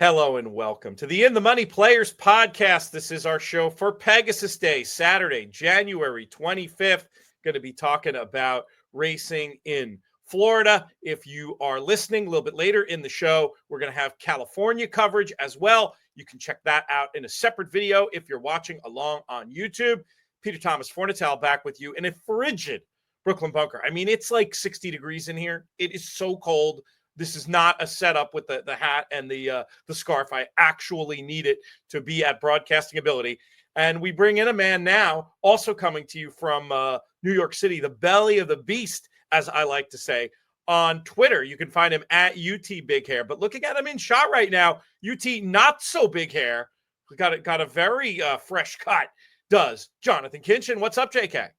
Hello and welcome to the In the Money Players Podcast. This is our show for Pegasus Day, Saturday, January 25th. Going to be talking about racing in Florida. If you are listening a little bit later in the show, we're going to have California coverage as well. You can check that out in a separate video if you're watching along on YouTube. Peter Thomas Fornatel back with you in a frigid Brooklyn bunker. I mean, it's like 60 degrees in here. It is so cold. This is not a setup with the hat and the scarf. I actually need it to be at broadcasting ability. And we bring in a man now, also coming to you from New York City, the belly of the beast, as I like to say, on Twitter. You can find him at UT Big Hair. But looking at him in shot right now, UT not so big hair. We got a very fresh cut. Does Jonathan Kinchin? What's up, JK?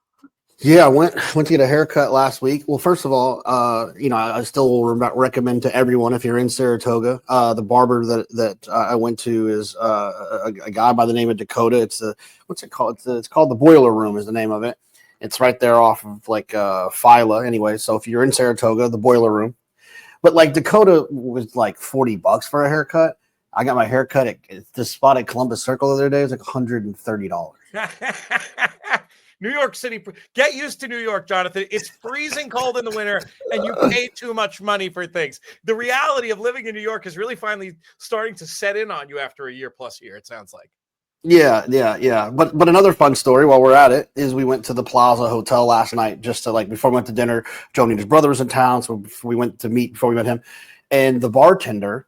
Yeah, I went to get a haircut last week. Well, first of all, I still will recommend to everyone, if you're in Saratoga, the barber that I went to is a guy by the name of Dakota. It's what's it called? It's called the Boiler Room is the name of it. It's right there off of like Phyla. Anyway, so if you're in Saratoga, the Boiler Room. But like Dakota was like $40 for a haircut. I got my haircut at this spot at Columbus Circle the other day. It was like $130. New York City, get used to New York, Jonathan. It's freezing cold in the winter, and you pay too much money for things. The reality of living in New York is really finally starting to set in on you after a year plus here, it sounds like. Yeah. But another fun story while we're at it is we went to the Plaza Hotel last night just to before we went to dinner. Joni and his brother was in town, so we went to meet before we met him. And the bartender,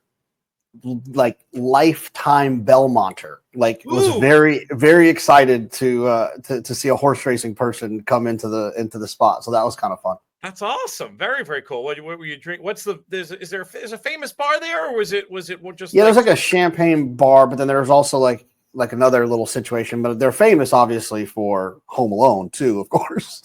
like lifetime Belmonter, was very, very excited to see a horse racing person come into the spot. So that was kind of fun. That's awesome. Very, very cool. What were you drink? Is there a famous bar there, or was it just? Yeah, there's like a champagne bar, but then there's also like another little situation. But they're famous, obviously, for Home Alone too, of course.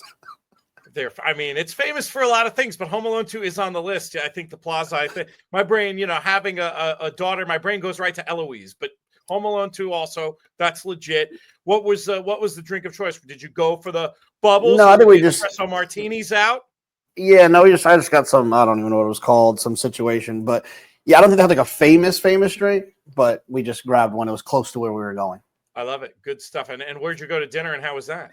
It's famous for a lot of things, but Home Alone 2 is on the list. I think the Plaza, my brain, having a daughter, my brain goes right to Eloise, but Home Alone 2 also, that's legit. What was the drink of choice? Did you go for the bubbles? No, I think we just espresso martinis out. Yeah, no, I just got some, I don't even know what it was called, some situation, but yeah, I don't think they had like a famous drink, but we just grabbed one. It was close to where we were going. I love it. Good stuff. And where'd you go to dinner and how was that?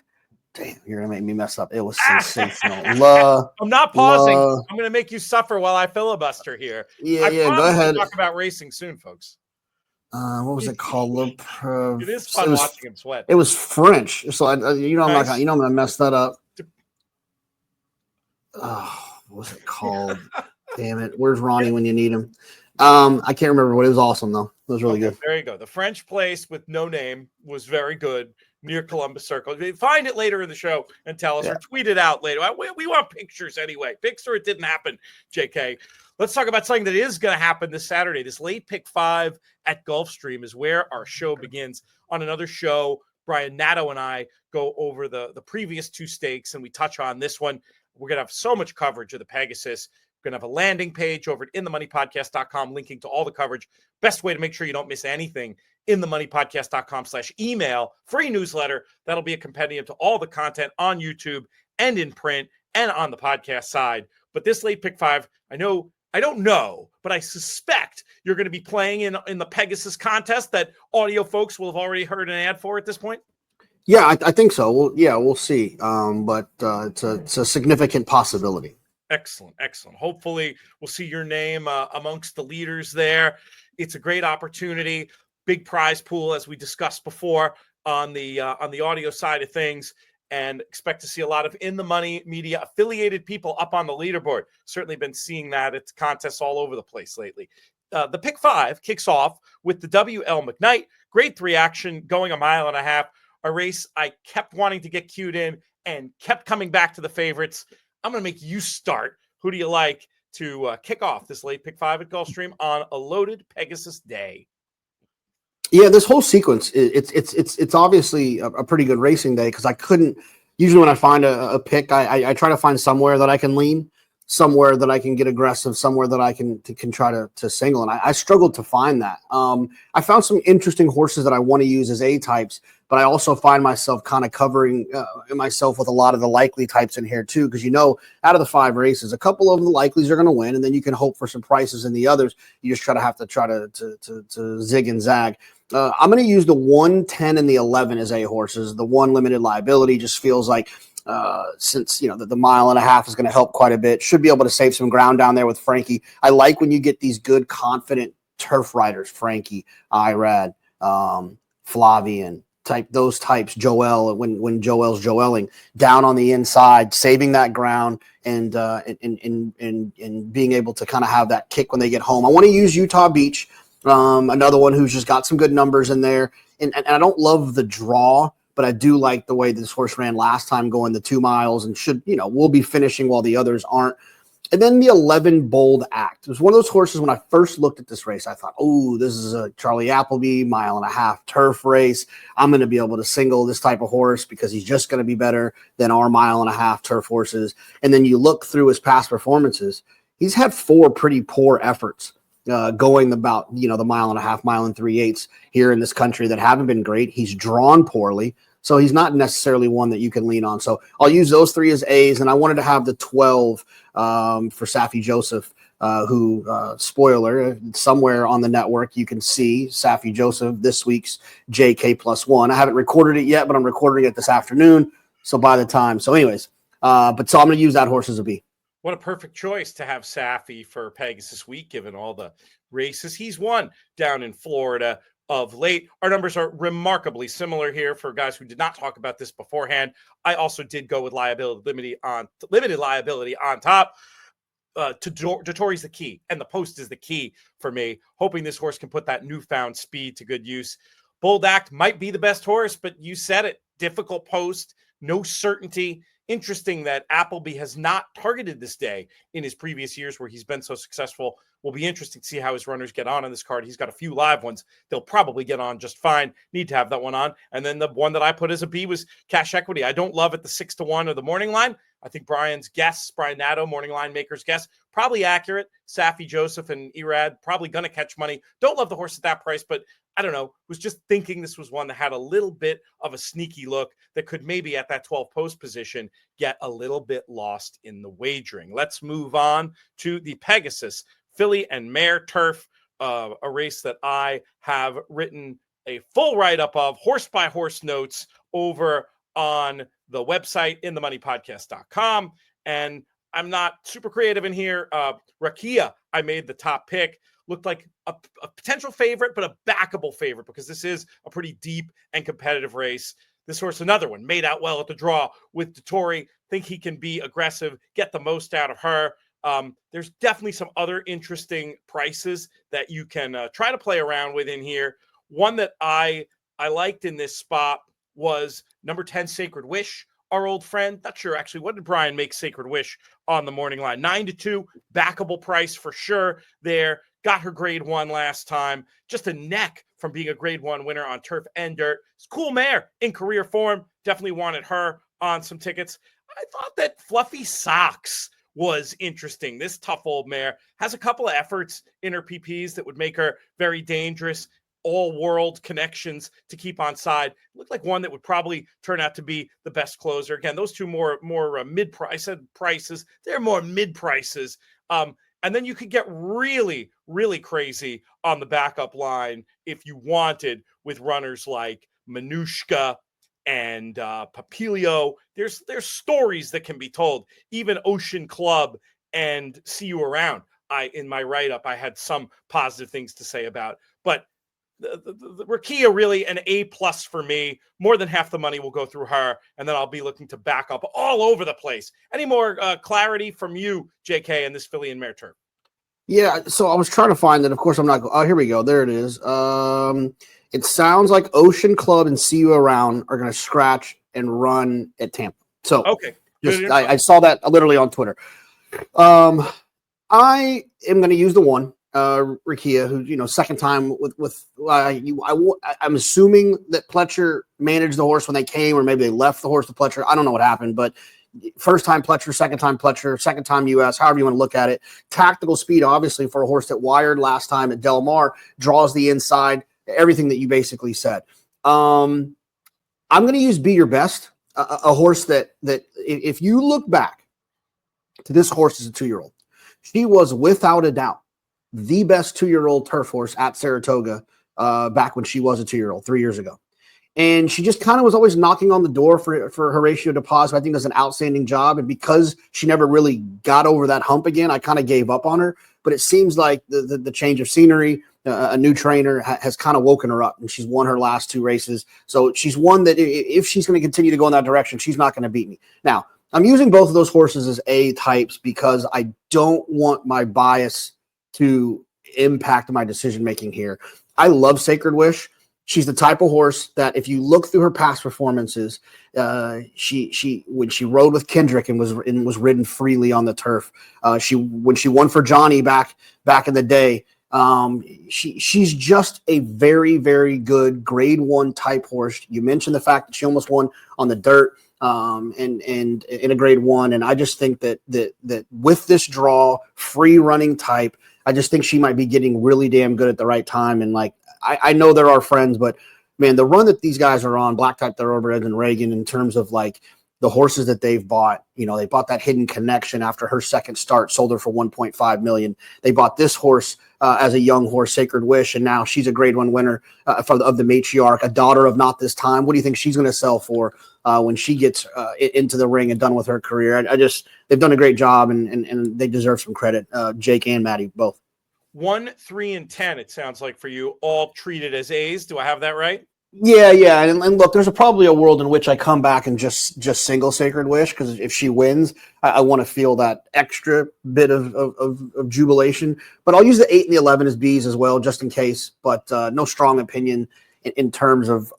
Damn, you're gonna make me mess up. It was sensational. I'm not pausing. I'm gonna make you suffer while I filibuster here. Yeah, go ahead. We'll talk about racing soon, folks. What was it called? It is fun watching him sweat. It was French, so I'm gonna mess that up. Oh, what was it called? Damn it! Where's Ronnie when you need him? I can't remember, but it was awesome though. It was really good. There you go. The French place with no name was very good. Near Columbus Circle. Find it later in the show and tell us, or tweet it out later. We want pictures anyway. Pics or it didn't happen, JK. Let's talk about something that is going to happen this Saturday. This late pick 5 at Gulfstream is where our show begins. On another show, Brian Natto and I go over the previous 2 stakes, and we touch on this one. We're going to have so much coverage of the Pegasus. We're going to have a landing page over at inthemoneypodcast.com linking to all the coverage. Best way to make sure you don't miss anything, inthemoneypodcast.com/email, free newsletter. That'll be a compendium to all the content on YouTube and in print and on the podcast side. But this late pick 5, I don't know, but I suspect you're going to be playing in the Pegasus contest that audio folks will have already heard an ad for at this point. Yeah, I think so. We'll see. But it's a significant possibility. Excellent. Hopefully we'll see your name amongst the leaders there. It's a great opportunity. Big prize pool, as we discussed before, on the audio side of things, and expect to see a lot of In the Money media affiliated people up on the leaderboard. Certainly been seeing that at contests all over the place lately. The pick 5 kicks off with the WL McKnight Grade 3 action going 1.5 miles, a race I kept wanting to get cued in and kept coming back to the favorites. I'm going to make you start. Who do you like to kick off this late pick 5 at Gulfstream on a loaded Pegasus day? Yeah, this whole sequence, it's obviously a pretty good racing day because I couldn't – usually when I find a pick, I try to find somewhere that I can lean, somewhere that I can get aggressive, somewhere that I can try to single. And I struggled to find that. I found some interesting horses that I want to use as A-types but I also find myself kind of covering myself with a lot of the likely types in here too, because out of the 5 races, a couple of the likelies are going to win, and then you can hope for some prices in the others. You just try to zig and zag. I'm going to use the 1, 10, and the 11 as A horses. The 1 limited liability just feels like since the mile and a half is going to help quite a bit, should be able to save some ground down there with Frankie. I like when you get these good, confident turf riders, Frankie, Irad, Flavian, those types, Joel, when Joel's Joeling down on the inside, saving that ground and being able to kind of have that kick when they get home. I want to use Utah Beach, another one who's just got some good numbers in there. And I don't love the draw, but I do like the way this horse ran last time going the 2 miles and will be finishing while the others aren't. And then the 11 Bold Act. It was one of those horses when I first looked at this race, I thought, oh, this is a Charlie Appleby 1.5 mile turf race. I'm going to be able to single this type of horse because he's just going to be better than our 1.5 mile turf horses. And then you look through his past performances, he's had 4 pretty poor efforts going about, the 1.5 mile, 1 3/8 here in this country that haven't been great. He's drawn poorly. So he's not necessarily one that you can lean on. So I'll use those 3 as A's, and I wanted to have the 12 for Safi Joseph, who, spoiler, somewhere on the network you can see Safi Joseph, this week's JK +1. I haven't recorded it yet, but I'm recording it this afternoon. So by the time. So anyways, so I'm going to use that horse as a B. What a perfect choice to have Safi for Pegasus Week, given all the races he's won down in Florida of late. Our numbers are remarkably similar here for guys who did not talk about this beforehand. I also did go with limited liability on top. Dottoro's the key, and the post is the key for me. Hoping this horse can put that newfound speed to good use. Bold Act might be the best horse, but you said it. Difficult post, no certainty. Interesting that Appleby has not targeted this day in his previous years where he's been so successful. Will be interesting to see how his runners get on this card. He's got a few live ones. They'll probably get on just fine. Need to have that one on. And then the one that I put as a B was Cash Equity. I don't love it, the 6-1 or the morning line. I think Brian Nadeau, morning line maker's guess, probably accurate. Safi Joseph and Irad probably going to catch money. Don't love the horse at that price, but I don't know. Was just thinking this was one that had a little bit of a sneaky look that could maybe at that 12 post position get a little bit lost in the wagering. Let's move on to the Pegasus Filly and Mare Turf, a race that I have written a full write-up of, horse-by-horse notes over on the website, inthemoneypodcast.com. And I'm not super creative in here. Rakia, I made the top pick. Looked like a potential favorite, but a backable favorite because this is a pretty deep and competitive race. This horse, another one, made out well at the draw with Dottori. Think he can be aggressive, get the most out of her. There's definitely some other interesting prices that you can try to play around with in here. One that I liked in this spot was number 10, Sacred Wish, our old friend. Not sure, actually, what did Brian make Sacred Wish on the morning line? 9-2, backable price for sure there. Got her grade 1 last time. Just a neck from being a grade 1 winner on turf and dirt. It's a cool mare in career form. Definitely wanted her on some tickets. I thought that Fluffy Socks was interesting. This tough old mare has a couple of efforts in her PPs that would make her very dangerous. All world connections to keep on side. Looked like one that would probably turn out to be the best closer. Again, those two more mid-price prices. They're more mid-prices. And then you could get really, really crazy on the backup line if you wanted with runners like Manushka and Papilio. There's stories that can be told. Even Ocean Club and See You Around. In my write-up, I had some positive things to say about. But the Rakia, really an A+ for me. More than half the money will go through her, and then I'll be looking to back up all over the place. Any more clarity from you, JK, in this Filly and Mare Turf? Yeah, so I was trying to find it. Of course, I'm not. Oh, here we go. There it is. It sounds like Ocean Club and See You Around are going to scratch and run at Tampa. So okay, I saw that literally on Twitter. I am going to use the one. Rakia, who, second time with I'm assuming that Pletcher managed the horse when they came, or maybe they left the horse to Pletcher. I don't know what happened, but first time Pletcher, second time US, however you want to look at it. Tactical speed, obviously, for a horse that wired last time at Del Mar, draws the inside, everything that you basically said. I'm going to use Be Your Best, a horse that if you look back to this horse as a 2-year-old, she was without a doubt the best 2-year-old turf horse at Saratoga back when she was a 2-year-old 3 years ago. And she just kind of was always knocking on the door for Horatio DePaz, who I think does an outstanding job. And because she never really got over that hump again, I kind of gave up on her. But it seems like the change of scenery, a new trainer has kind of woken her up, and she's won her last 2 races. So she's one that if she's going to continue to go in that direction, she's not going to beat me. Now, I'm using both of those horses as A types because I don't want my bias to impact my decision-making here. I love Sacred Wish. She's the type of horse that if you look through her past performances, she when she rode with Kendrick and was ridden freely on the turf, when she won for Johnny back in the day, she's just a very, very good grade 1 type horse. You mentioned the fact that she almost won on the dirt and in a grade 1, and I just think that with this draw, free running type, I just think she might be getting really damn good at the right time. And like, I know there are friends, but man, the run that these guys are on, Black Type, Thoroughbred, and Reagan, in terms of like the horses that they've bought, they bought that Hidden Connection after her second start, sold her for $1.5 million. They bought this horse as a young horse, Sacred Wish, and now she's a grade 1 winner of the Matriarch, a daughter of Not This Time. What do you think she's going to sell for when she gets into the ring and done with her career? They've done a great job, and they deserve some credit. Jake and Maddie, both. 1, 3, and 10, it sounds like for you, all treated as A's. Do I have that right? Yeah. And look, there's probably a world in which I come back and just single Sacred Wish, because if she wins, I want to feel that extra bit of jubilation. But I'll use the 8 and the 11 as B's as well, just in case. But no strong opinion in terms of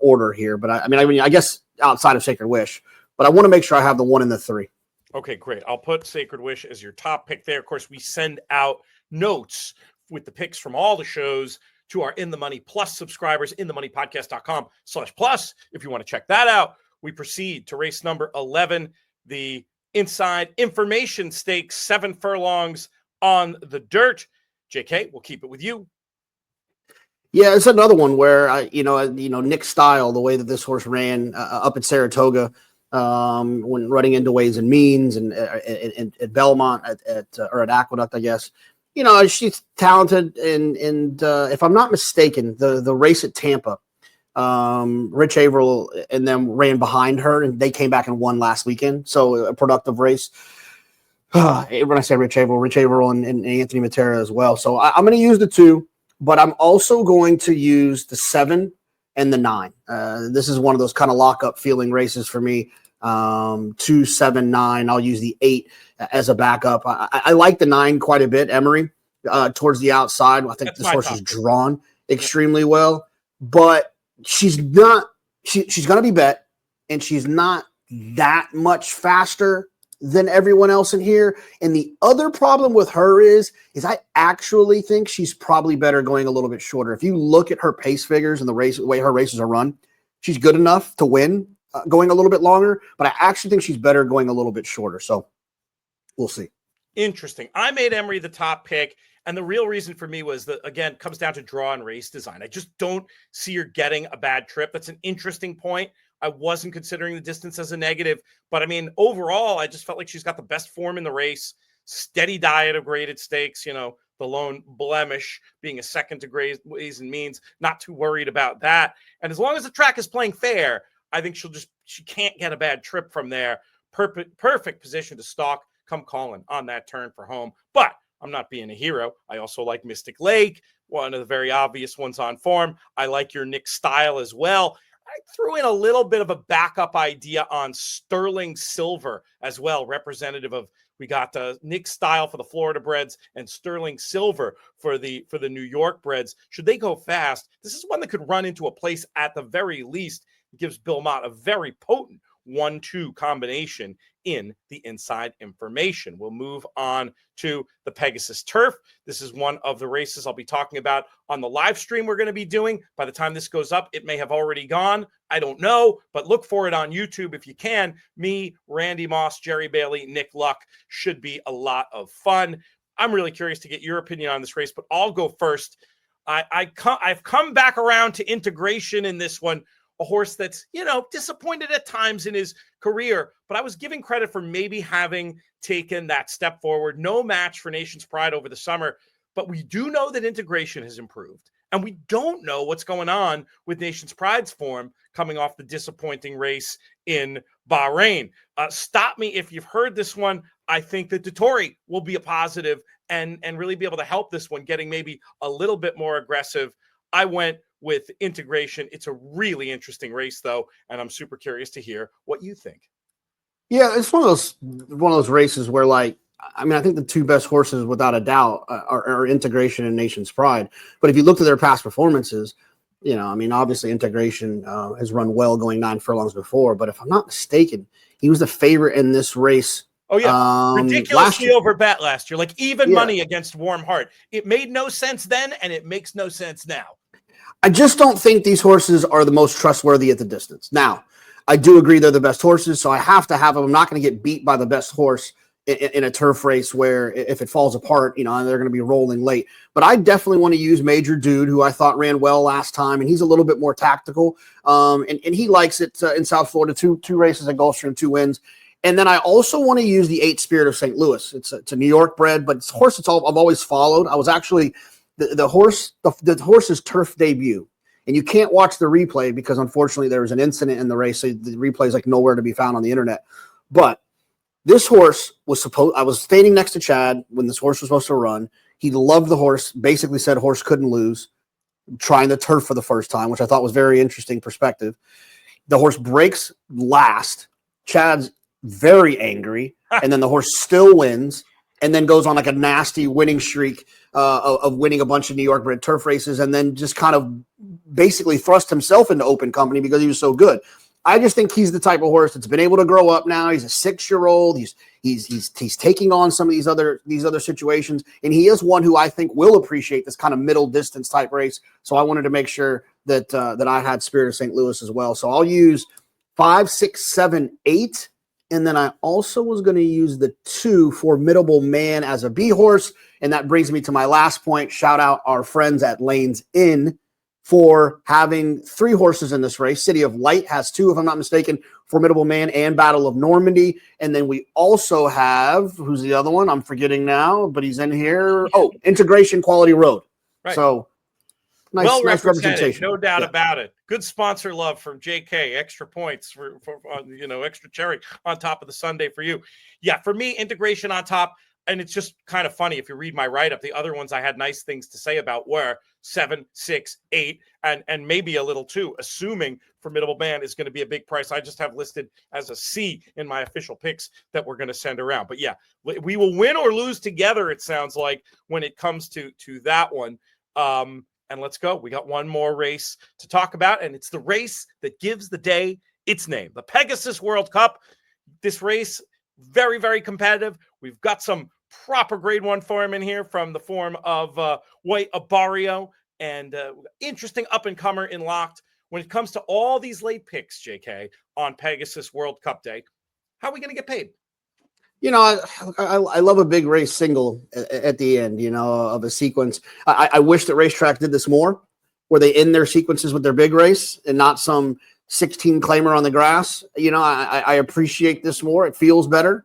order here. But I guess outside of Sacred Wish. But I want to make sure I have the 1 and the 3. Okay, great. I'll put Sacred Wish as your top pick there. Of course, we send out notes with the picks from all the shows to our In the Money Plus subscribers, inthemoneypodcast.com/plus. If you want to check that out, we proceed to race number 11, the Inside Information Stakes, 7 furlongs on the dirt. JK, we'll keep it with you. Yeah, it's another one where Nick Style, the way that this horse ran up at Saratoga, when running into Ways and Means and at Belmont or at Aqueduct, I guess. She's talented, and if I'm not mistaken, the race at Tampa, Rich Averill and them ran behind her, and they came back and won last weekend. So a productive race. When I say Rich Averill and Anthony Matera as well. So I'm going to use the 2, but I'm also going to use the 7 and the 9. This is one of those kind of lock-up feeling races for me. 2, 7, 9. I'll use the 8 as a backup. I like the 9 quite a bit. Emery towards the outside. I think this horse is drawn extremely well, but she's not. She's going to be bet, and she's not that much faster than everyone else in here. And the other problem with her is I actually think she's probably better going a little bit shorter. If you look at her pace figures and the way her races are run, she's good enough to win going a little bit longer, but I actually think she's better going a little bit shorter. So we'll see. Interesting. I made Emery the top pick, and the real reason for me was that, again, comes down to draw and race design. I just don't see her getting a bad trip. That's an interesting point. I wasn't considering the distance as a negative, but overall, I just felt like she's got the best form in the race, steady diet of graded stakes, the lone blemish being a second to Ways and Means, not too worried about that. And as long as the track is playing fair, I think she can't get a bad trip from there. Perfect position to stalk, come calling on that turn for home. But I'm not being a hero. I also like Mystic Lake, one of the very obvious ones on form. I like your Nick Style as well. I threw in a little bit of a backup idea on Sterling Silver as well, representative of, we got Nick Style for the Florida Breds and Sterling Silver for the New York Breds. Should they go fast, this is one that could run into a place at the very least. It gives Bill Mott a very potent 1-2 combination in the Inside Information. We'll move on to the Pegasus Turf. This is one of the races I'll be talking about on the live stream we're going to be doing. By the time this goes up, it may have already gone. I don't know, but look for it on YouTube if you can. Me, Randy Moss, Jerry Bailey, Nick Luck. Should be a lot of fun. I'm really curious to get your opinion on this race, but I'll go first. I've come back around to integration in this one. a horse that's, disappointed at times in his career, but I was giving credit for maybe having taken that step forward. No match for Nation's Pride over the summer, but we do know that integration has improved. And we don't know what's going on with Nation's Pride's form coming off the disappointing race in Bahrain. Stop me if you've heard this one. I think that Dettori will be a positive and really be able to help this one, getting maybe a little bit more aggressive. I went with integration. It's a really interesting race, though, and I'm super curious to hear what you think. Yeah, it's one of those races where, I think the two best horses, without a doubt, are Integration and Nation's Pride. But if you look at their past performances, obviously Integration has run well going 9 furlongs before. But if I'm not mistaken, he was the favorite in this race. Oh, yeah. Ridiculously over bet last year, even money against Warm Heart. It made no sense then, and it makes no sense now. I just don't think these horses are the most trustworthy at the distance. Now, I do agree they're the best horses, so I have to have them. I'm not going to get beat by the best horse in a turf race where if it falls apart, they're going to be rolling late. But I definitely want to use Major Dude, who I thought ran well last time, and he's a little bit more tactical. And he likes it in South Florida, two races at Gulfstream, 2 wins. And then I also want to use the 8 Spirit of St. Louis. It's a New York bred, but it's a horse I've always followed. I was actually the horse's turf debut. And you can't watch the replay because, unfortunately, there was an incident in the race. So the replay is nowhere to be found on the internet. But this horse I was standing next to Chad when this horse was supposed to run. He loved the horse, basically said horse couldn't lose, trying the turf for the first time, which I thought was very interesting perspective. The horse breaks last. Chad's very angry, and then the horse still wins and then goes on a nasty winning streak of winning a bunch of New York bred turf races, and then just kind of basically thrust himself into open company because he was so good. I just think he's the type of horse that's been able to grow up now. He's a 6-year-old. He's taking on some of these other situations, and he is one who I think will appreciate this kind of middle distance type race. So I wanted to make sure that I had Spirit of St. Louis as well. So I'll use 5, 6, 7, 8. And then I also was going to use the 2 Formidable Man as a B horse. And that brings me to my last point. Shout out our friends at Lanes Inn for having 3 horses in this race. City of Light has 2, if I'm not mistaken, Formidable Man and Battle of Normandy. And then we also have, who's the other one? I'm forgetting now, but he's in here. Oh, Integration Quality Road. Right. So nice representation. No doubt about it. Good sponsor love from JK. Extra points for extra cherry on top of the Sunday for you. Yeah, for me, Integration on top. And it's just kind of funny if you read my write-up. The other ones I had nice things to say about were 7, 6, 8, and maybe a little 2, assuming Formidable Man is going to be a big price. I just have listed as a C in my official picks that we're going to send around. But yeah, we will win or lose together, it sounds like, when it comes to that one. And let's go. We got one more race to talk about, and it's the race that gives the day its name, the Pegasus World Cup. This race, very, very competitive. We've got some proper grade 1 form in here from the form of White Abario and interesting up-and-comer in Locked. When it comes to all these late picks, JK, on Pegasus World Cup Day, how are we going to get paid? I love a big race single at the end, of a sequence. I wish that racetrack did this more, where they end their sequences with their big race and not some 16 claimer on the grass. I appreciate this more. It feels better.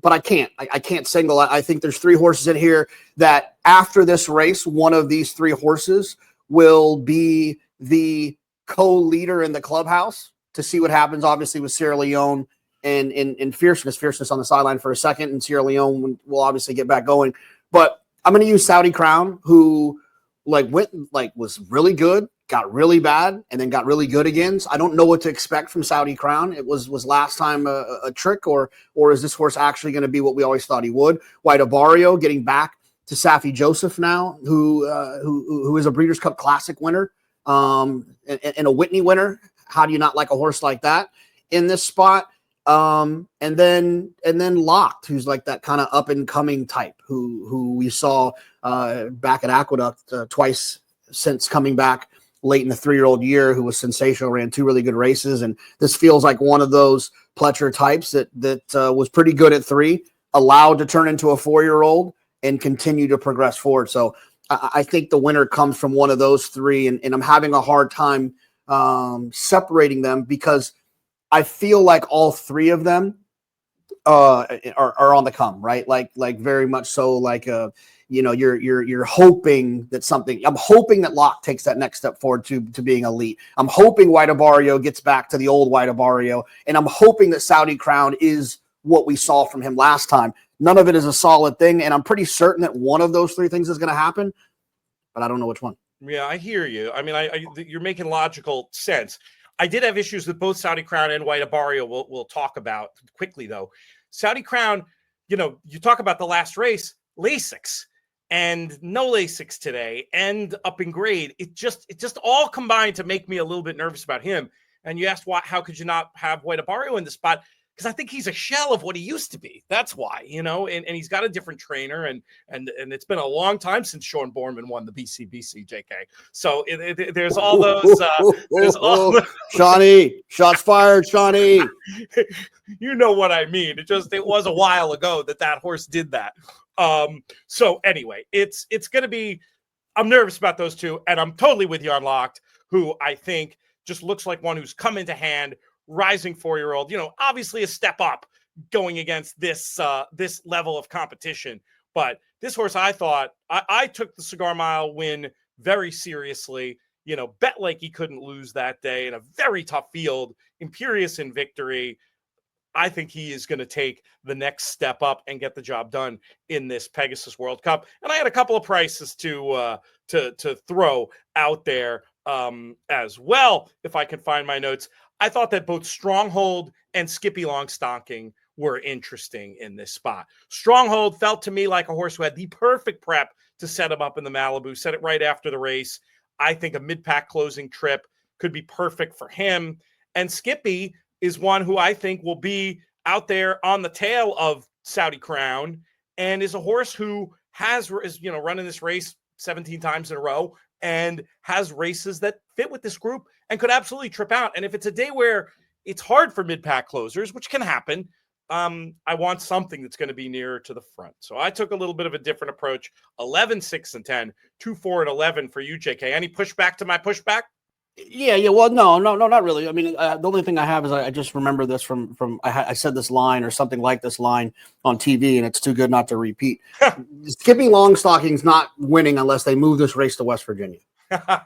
But I can't single. I think there's 3 horses in here that after this race, one of these 3 horses will be the co-leader in the clubhouse to see what happens, obviously, with Sierra Leone and fierceness on the sideline for a second, and Sierra Leone will obviously get back going. But I'm going to use Saudi Crown, who was really good, got really bad, and then got really good again. So I don't know what to expect from Saudi Crown. It was last time a trick, or is this horse actually going to be what we always thought he would? White Abario getting back to Safi Joseph now, who is a Breeders' Cup Classic winner and a Whitney winner. How do you not like a horse like that in this spot? And then Locked, who's like that kind of up and coming type who we saw back at Aqueduct twice since coming back late in the 3-year-old year, who was sensational, ran 2 really good races. And this feels like one of those Pletcher types that was pretty good at 3, allowed to turn into a 4-year-old and continue to progress forward. So I think the winner comes from one of those 3, and I'm having a hard time separating them, because I feel like all three of them are on the come, right? Like very much so. Like you're hoping that something. I'm hoping that Locke takes that next step forward to being elite. I'm hoping White Abarrio gets back to the old White Abarrio, and I'm hoping that Saudi Crown is what we saw from him last time. None of it is a solid thing, and I'm pretty certain that one of those three things is going to happen, but I don't know which one. Yeah, I hear you. I mean, you're making logical sense. I did have issues with both Saudi Crown and White Abarrio. We'll talk about quickly, though. Saudi Crown, you talk about the last race, Lasix, and no Lasix today, and up in grade. It just all combined to make me a little bit nervous about him. And you asked, how could you not have White Abarrio in the spot? Because I think he's a shell of what he used to be. That's why, and he's got a different trainer, and it's been a long time since Sean Borman won the BCBC, JK. So there's all those. There's all Shawnee, shots fired, Shawnee. You know what I mean. It was a while ago that horse did that. So anyway, it's going to be. I'm nervous about those two, and I'm totally with you on Locked, who I think just looks like one who's come into hand. Rising 4-year-old, obviously a step up going against this level of competition. But this horse, I thought, I took the Cigar Mile win very seriously. Bet like he couldn't lose that day in a very tough field. Imperious in victory. I think he is going to take the next step up and get the job done in this Pegasus World Cup. And I had a couple of prices to throw out there as well, if I can find my notes. I thought that both Stronghold and Skippy Longstocking were interesting in this spot. Stronghold felt to me like a horse who had the perfect prep to set him up in the Malibu, set it right after the race. I think a mid-pack closing trip could be perfect for him. And Skippy is one who I think will be out there on the tail of Saudi Crown, and is a horse who is running this race 17 times in a row and has races that fit with this group and could absolutely trip out. And if it's a day where it's hard for mid-pack closers, which can happen, I want something that's going to be nearer to the front. So I took a little bit of a different approach. 11, 6, and 10, 2, 4, and 11 for you, JK. Any pushback to my pushback? Yeah. Well, no, not really. I mean, the only thing I have is I just remember this from I said this line or something like this line on TV, and it's too good not to repeat. Skippy Longstocking's not winning unless they move this race to West Virginia.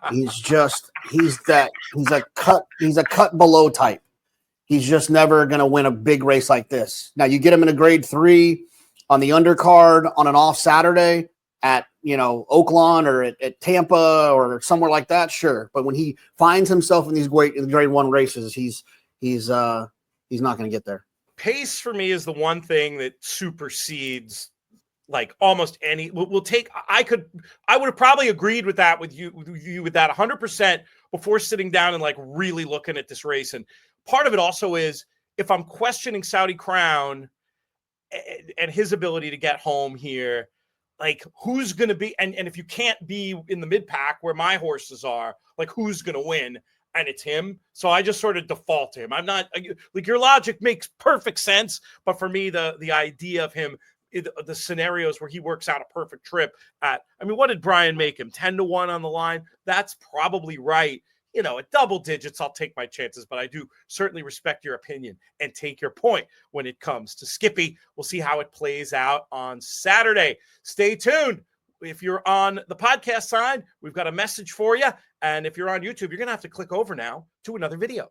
He's a cut below type. He's just never going to win a big race like this. Now you get him in a grade 3 on the undercard on an off Saturday at Oaklawn or at Tampa or somewhere like that, sure. But when he finds himself in these grade 1 races, he's not going to get there. Pace for me is the one thing that supersedes like almost any. We'll take. I would have probably agreed with that with you with that 100% before sitting down and like really looking at this race. And part of it also is if I'm questioning Saudi Crown and his ability to get home here. Like who's going to be, and if you can't be in the mid pack where my horses are, like who's going to win? And it's him. So I just sort of default to him. I'm not like your logic makes perfect sense. But for me, the idea of him, the scenarios where he works out a perfect trip what did Brian make him? 10-1 on the line. That's probably right. At double digits, I'll take my chances, but I do certainly respect your opinion and take your point when it comes to Skippy. We'll see how it plays out on Saturday. Stay tuned. If you're on the podcast side, we've got a message for you. And if you're on YouTube, you're going to have to click over now to another video.